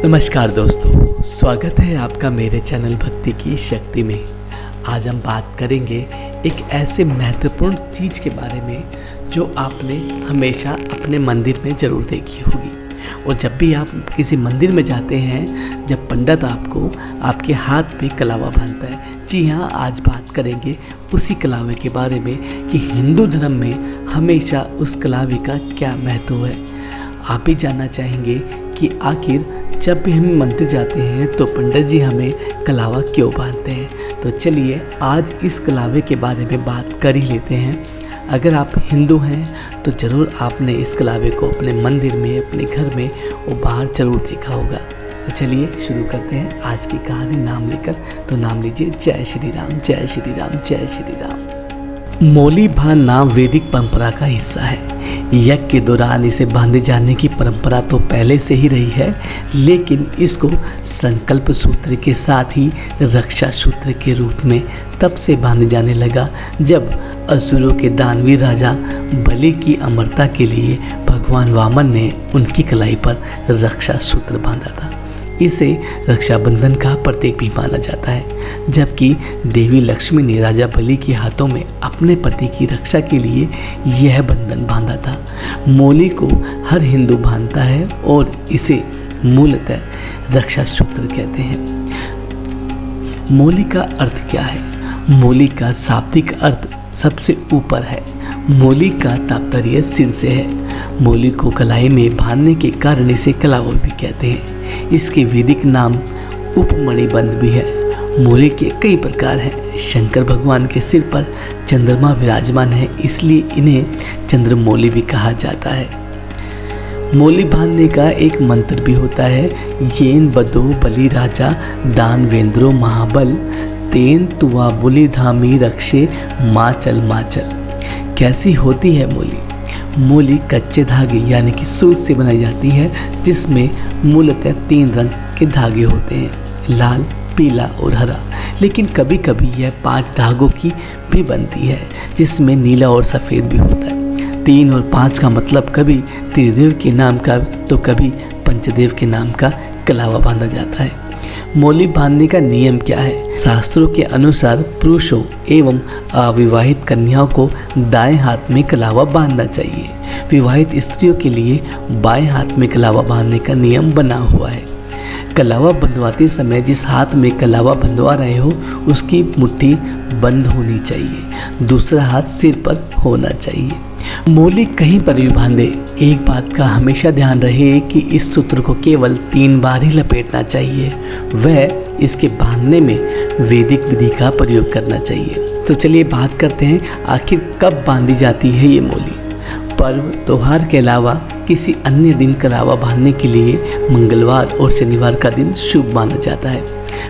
नमस्कार दोस्तों, स्वागत है आपका मेरे चैनल भक्ति की शक्ति में। आज हम बात करेंगे एक ऐसे महत्वपूर्ण चीज़ के बारे में जो आपने हमेशा अपने मंदिर में ज़रूर देखी होगी। और जब भी आप किसी मंदिर में जाते हैं, जब पंडित आपको आपके हाथ पे कलावा बांधता है, जी हाँ, आज बात करेंगे उसी कलावे के बारे में कि हिंदू धर्म में हमेशा उस कलावे का क्या महत्व है। आप भी जानना चाहेंगे कि आखिर जब भी हम मंदिर जाते हैं तो पंडित जी हमें कलावा क्यों बांधते हैं। तो चलिए आज इस कलावे के बारे में बात कर ही लेते हैं। अगर आप हिंदू हैं तो ज़रूर आपने इस कलावे को अपने मंदिर में, अपने घर में और बाहर ज़रूर देखा होगा। तो चलिए शुरू करते हैं आज की कहानी नाम लेकर। तो नाम लीजिए जय श्री राम, जय श्री राम, जय श्री राम। मौली बांधना वैदिक परंपरा का हिस्सा है। यज्ञ के दौरान इसे बांधे जाने की परंपरा तो पहले से ही रही है, लेकिन इसको संकल्प सूत्र के साथ ही रक्षा सूत्र के रूप में तब से बांधे जाने लगा जब असुरों के दानवीर राजा बलि की अमरता के लिए भगवान वामन ने उनकी कलाई पर रक्षा सूत्र बांधा था। इसे रक्षाबंधन का प्रतीक भी माना जाता है। जबकि देवी लक्ष्मी ने राजा बलि के हाथों में अपने पति की रक्षा के लिए यह बंधन बांधा था। मौली को हर हिंदू बांधता है और इसे मूलतः रक्षा सूत्र कहते हैं। मौली का अर्थ क्या है? मौली का शाब्दिक अर्थ सबसे ऊपर है। मौली का तात्पर्य सिर से है। मौली को कलाई में बांधने के कारण इसे कलावा भी कहते हैं। इसके वैदिक नाम उपमणिबंध भी है। मौली के कई प्रकार हैं। शंकर भगवान के सिर पर चंद्रमा विराजमान है, इसलिए इन्हें चंद्रमौली भी कहा जाता है। मौली बांधने का एक मंत्र भी होता है। येन बदो बलि राजा दानवेंद्रो महाबल तेन तुआ बुली धामी रक्षे माचल माचल। कैसी होती है मौली? मौली कच्चे धागे यानी कि सूत से बनाई जाती है, जिसमें मूलतः 3 रंग के धागे होते हैं, लाल, पीला और हरा। लेकिन कभी कभी यह 5 धागों की भी बनती है, जिसमें नीला और सफ़ेद भी होता है। 3 और 5 का मतलब कभी त्रिदेव के नाम का तो कभी पंचदेव के नाम का कलावा बांधा जाता है। मौली बांधने का नियम क्या है? शास्त्रों के अनुसार पुरुषों एवं अविवाहित कन्याओं को दाएं हाथ में कलावा बांधना चाहिए। विवाहित स्त्रियों के लिए बाएं हाथ में कलावा बांधने का नियम बना हुआ है। कलावा बंधवाते समय जिस हाथ में कलावा बंधवा रहे हो उसकी मुट्ठी बंद होनी चाहिए, दूसरा हाथ सिर पर होना चाहिए। मौली कहीं पर भी बांधे, एक बात का हमेशा ध्यान रहे कि इस सूत्र को केवल 3 बार ही लपेटना चाहिए। वह इसके बांधने में वैदिक विधि का प्रयोग करना चाहिए। तो चलिए बात करते हैं आखिर कब बांधी जाती है ये मौली। पर्व त्योहार के अलावा किसी अन्य दिन कलावा बांधने के लिए मंगलवार और शनिवार का दिन शुभ माना जाता है।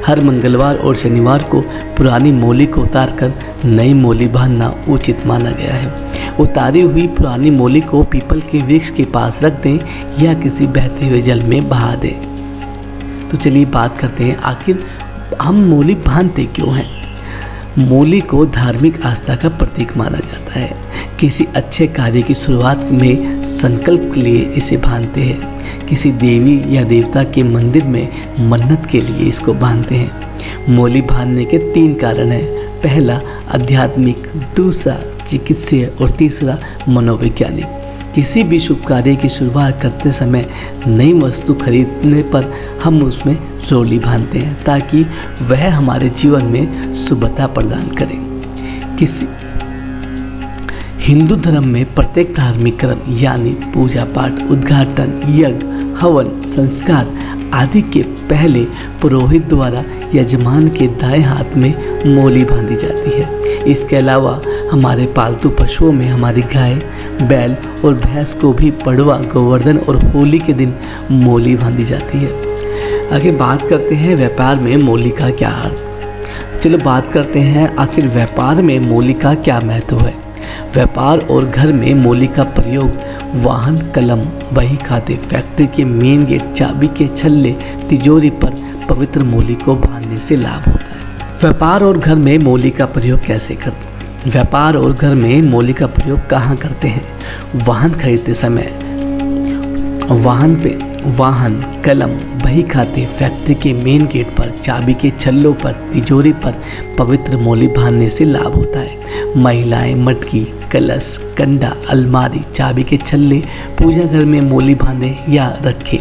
हर मंगलवार और शनिवार को पुरानी मौली को उतारकर नई मौली बांधना उचित माना गया है। उतारी हुई पुरानी मौली को पीपल के वृक्ष के पास रख दें या किसी बहते हुए जल में बहा दें। तो चलिए बात करते हैं आखिर हम मौली बांधते क्यों हैं। मौली को धार्मिक आस्था का प्रतीक माना जाता है। किसी अच्छे कार्य की शुरुआत में संकल्प के लिए इसे बांधते हैं। किसी देवी या देवता के मंदिर में मन्नत के लिए इसको बांधते हैं। मौली बांधने के 3 कारण हैं। पहला आध्यात्मिक, दूसरा चिकित्सीय और तीसरा मनोवैज्ञानिक। किसी भी शुभ कार्य की शुरुआत करते समय नई वस्तु खरीदने पर हम उसमें मौली बांधते हैं ताकि वह हमारे जीवन में शुभता प्रदान करे। किसी हिंदू धर्म में प्रत्येक धार्मिक कर्म यानी पूजा पाठ, उद्घाटन, यज्ञ, हवन, संस्कार आदि के पहले पुरोहित द्वारा यजमान के दाएं हाथ में मौली बांधी जाती है। इसके अलावा हमारे पालतू पशुओं में हमारी गाय, बैल और भैंस को भी पड़वा, गोवर्धन और होली के दिन मौली बांधी जाती है। आगे बात करते हैं व्यापार में मौली का क्या अर्थ। चलो बात करते हैं आखिर व्यापार में मौली का क्या महत्व है। व्यापार और घर में मौली का प्रयोग वाहन, कलम, बही खाते, फैक्ट्री के मेन गेट, चाबी के छल्ले, तिजोरी पर पवित्र मौली को बांधने से लाभ होता है। व्यापार और घर में मौली का प्रयोग कैसे करते हैं? व्यापार और घर में मौली का प्रयोग कहाँ करते हैं? वाहन खरीदते समय वाहन पे वाहन, कलम, बही खाते, फैक्ट्री के मेन गेट पर, चाबी के छल्लों पर, तिजोरी पर पवित्र मोली बांधने से लाभ होता है। महिलाएं मटकी, कलश, कंडा, अलमारी, चाबी के छल्ले पूजा घर में मोली बांधे या रखें।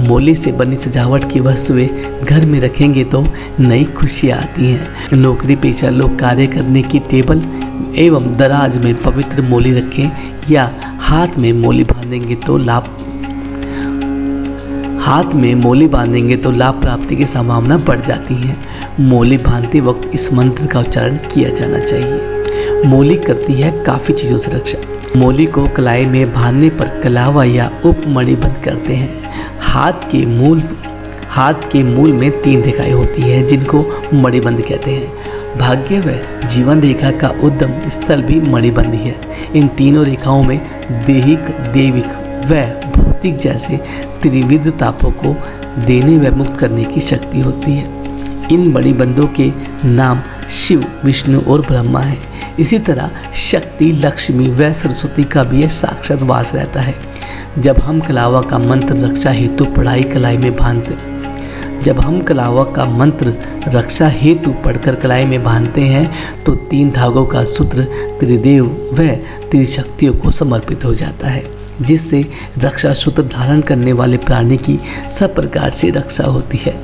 मोली से बनी सजावट की वस्तुएं घर में रखेंगे तो नई खुशियाँ आती हैं। नौकरी पेशा लोग कार्य करने की टेबल एवं दराज में पवित्र मोली रखें या हाथ में मोली बांधेंगे तो लाभ प्राप्ति की संभावना बढ़ जाती है। मोली बांधते वक्त इस मंत्र का उच्चारण किया जाना चाहिए। मोली करती है काफ़ी चीज़ों से रक्षा। मोली को कलाई में बांधने पर कलावा या उपमणि बंद करते हैं। हाथ के मूल में 3 रेखाएं होती हैं जिनको मणिबंध कहते हैं। भाग्य व जीवन रेखा का उद्गम स्थल भी मणिबंध है। इन तीनों रेखाओं में दैहिक, देविक व भौतिक जैसे त्रिविध तापों को देने व मुक्त करने की शक्ति होती है। इन मणिबंधों के नाम शिव, विष्णु और ब्रह्मा है। इसी तरह शक्ति, लक्ष्मी व सरस्वती का भी साक्षात वास रहता है। जब हम कलावा का मंत्र रक्षा हेतु पढ़कर कलाई में बांधते हैं तो 3 धागों का सूत्र त्रिदेव व त्रिशक्तियों को समर्पित हो जाता है, जिससे रक्षा सूत्र धारण करने वाले प्राणी की सब प्रकार से रक्षा होती है।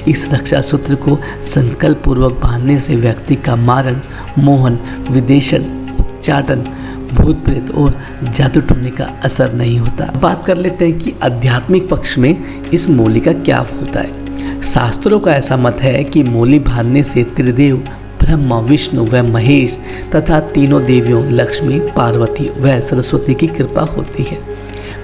इस रक्षा सूत्र को संकल्प पूर्वक बांधने से व्यक्ति का मारण, मोहन, विदेशन, उच्चाटन, भूत प्रेत और जादू टोने का असर नहीं होता। बात कर लेते हैं कि आध्यात्मिक पक्ष में इस मोली का क्या होता है। शास्त्रों का ऐसा मत है कि मोली बांधने से त्रिदेव ब्रह्मा, विष्णु व महेश तथा तीनों देवियों लक्ष्मी, पार्वती व सरस्वती की कृपा होती है।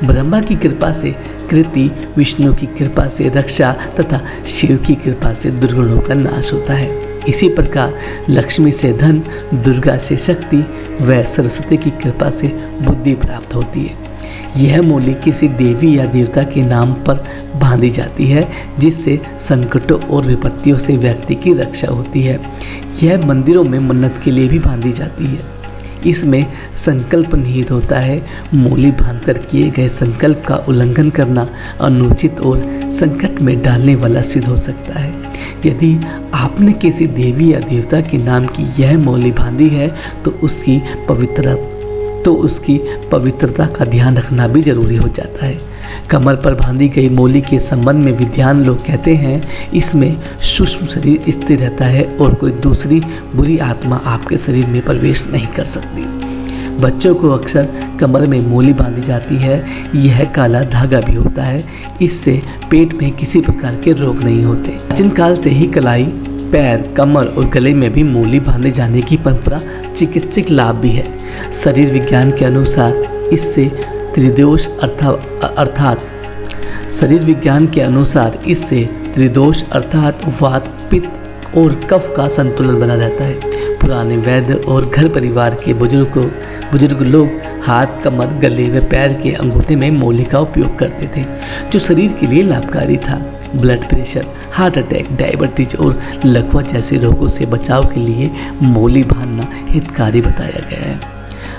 ब्रह्मा की कृपा से कृति, विष्णु की कृपा से रक्षा तथा शिव की कृपा से दुर्गुणों का नाश होता है। इसी प्रकार लक्ष्मी से धन, दुर्गा से शक्ति व सरस्वती की कृपा से बुद्धि प्राप्त होती है। यह मोली किसी देवी या देवता के नाम पर बांधी जाती है, जिससे संकटों और विपत्तियों से व्यक्ति की रक्षा होती है। यह मंदिरों में मन्नत के लिए भी बांधी जाती है। इसमें संकल्प निहित होता है। मोली बांधकर किए गए संकल्प का उल्लंघन करना अनुचित और संकट में डालने वाला सिद्ध हो सकता है। यदि आपने किसी देवी या देवता के नाम की यह मोली बांधी है तो उसकी पवित्रता का ध्यान रखना भी जरूरी हो जाता है। कमर पर बांधी गई मोली के संबंध में विद्वान लोग कहते हैं, इसमें सूक्ष्म शरीर स्थिर रहता है और कोई दूसरी बुरी आत्मा आपके शरीर में प्रवेश नहीं कर सकती। बच्चों को अक्सर कमर में मोली बांधी जाती है। यह काला धागा भी होता है। इससे पेट में किसी प्रकार के रोग नहीं होते। प्राचीन काल से ही कलाई, पैर, कमर और गले में भी मोली बांधे जाने की परंपरा चिकित्सक लाभ भी है। शरीर विज्ञान के अनुसार इससे त्रिदोष अर्थात वात, पित्त और कफ का संतुलन बना रहता है। पुराने वैद्य और घर परिवार के बुजुर्ग लोग हाथ, कमर, गले व पैर के अंगूठे में मोली का उपयोग करते थे, जो शरीर के लिए लाभकारी था। Blood pressure, heart attack, diabetes और लकवा जैसे रोगों से बचाव के लिए मोली बांधना हितकारी बताया गया है।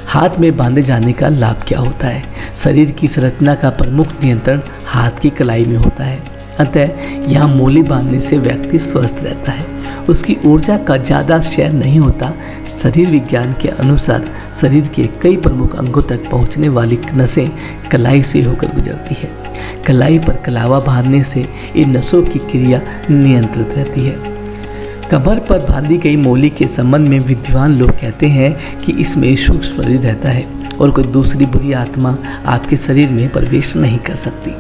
हाथ में बांधे जाने का लाभ क्या होता है? शरीर की संरचना का प्रमुख नियंत्रण हाथ की कलाई में होता है। अतः यहाँ मोली बांधने से व्यक्ति स्वस्थ रहता है। उसकी ऊर्जा का ज़्यादा क्षय नहीं होता। शरीर विज्ञान के अनुसार शरीर के कई प्रमुख अंगों तक पहुँचने वाली नसें कलाई से होकर गुजरती है। कलाई पर कलावा बांधने से इन नसों की क्रिया नियंत्रित रहती है। कमर पर बांधी गई मोली के संबंध में विद्वान लोग कहते हैं कि इसमें सूक्ष्म शरीर रहता है और कोई दूसरी बुरी आत्मा आपके शरीर में प्रवेश नहीं कर सकती।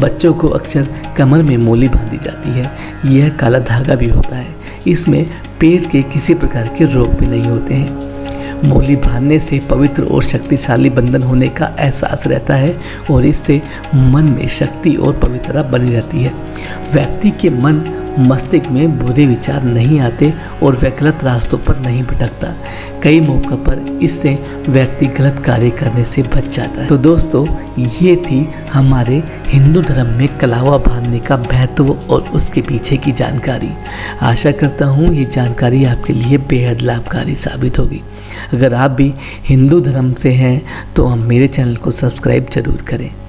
बच्चों को अक्सर कमर में मोली बांधी जाती है। यह काला धागा भी होता है। इसमें पेट के किसी प्रकार के रोग भी नहीं होते हैं। मोली बांधने से पवित्र और शक्तिशाली बंधन होने का एहसास रहता है और इससे मन में शक्ति और पवित्रता बनी रहती है। व्यक्ति के मन मस्तिष्क में बुरे विचार नहीं आते और वह गलत रास्तों पर नहीं भटकता। कई मौक़ों पर इससे व्यक्ति गलत कार्य करने से बच जाता है। तो दोस्तों, ये थी हमारे हिंदू धर्म में कलावा बांधने का महत्व और उसके पीछे की जानकारी। आशा करता हूँ ये जानकारी आपके लिए बेहद लाभकारी साबित होगी। अगर आप भी हिंदू धर्म से हैं तो हम मेरे चैनल को सब्सक्राइब जरूर करें।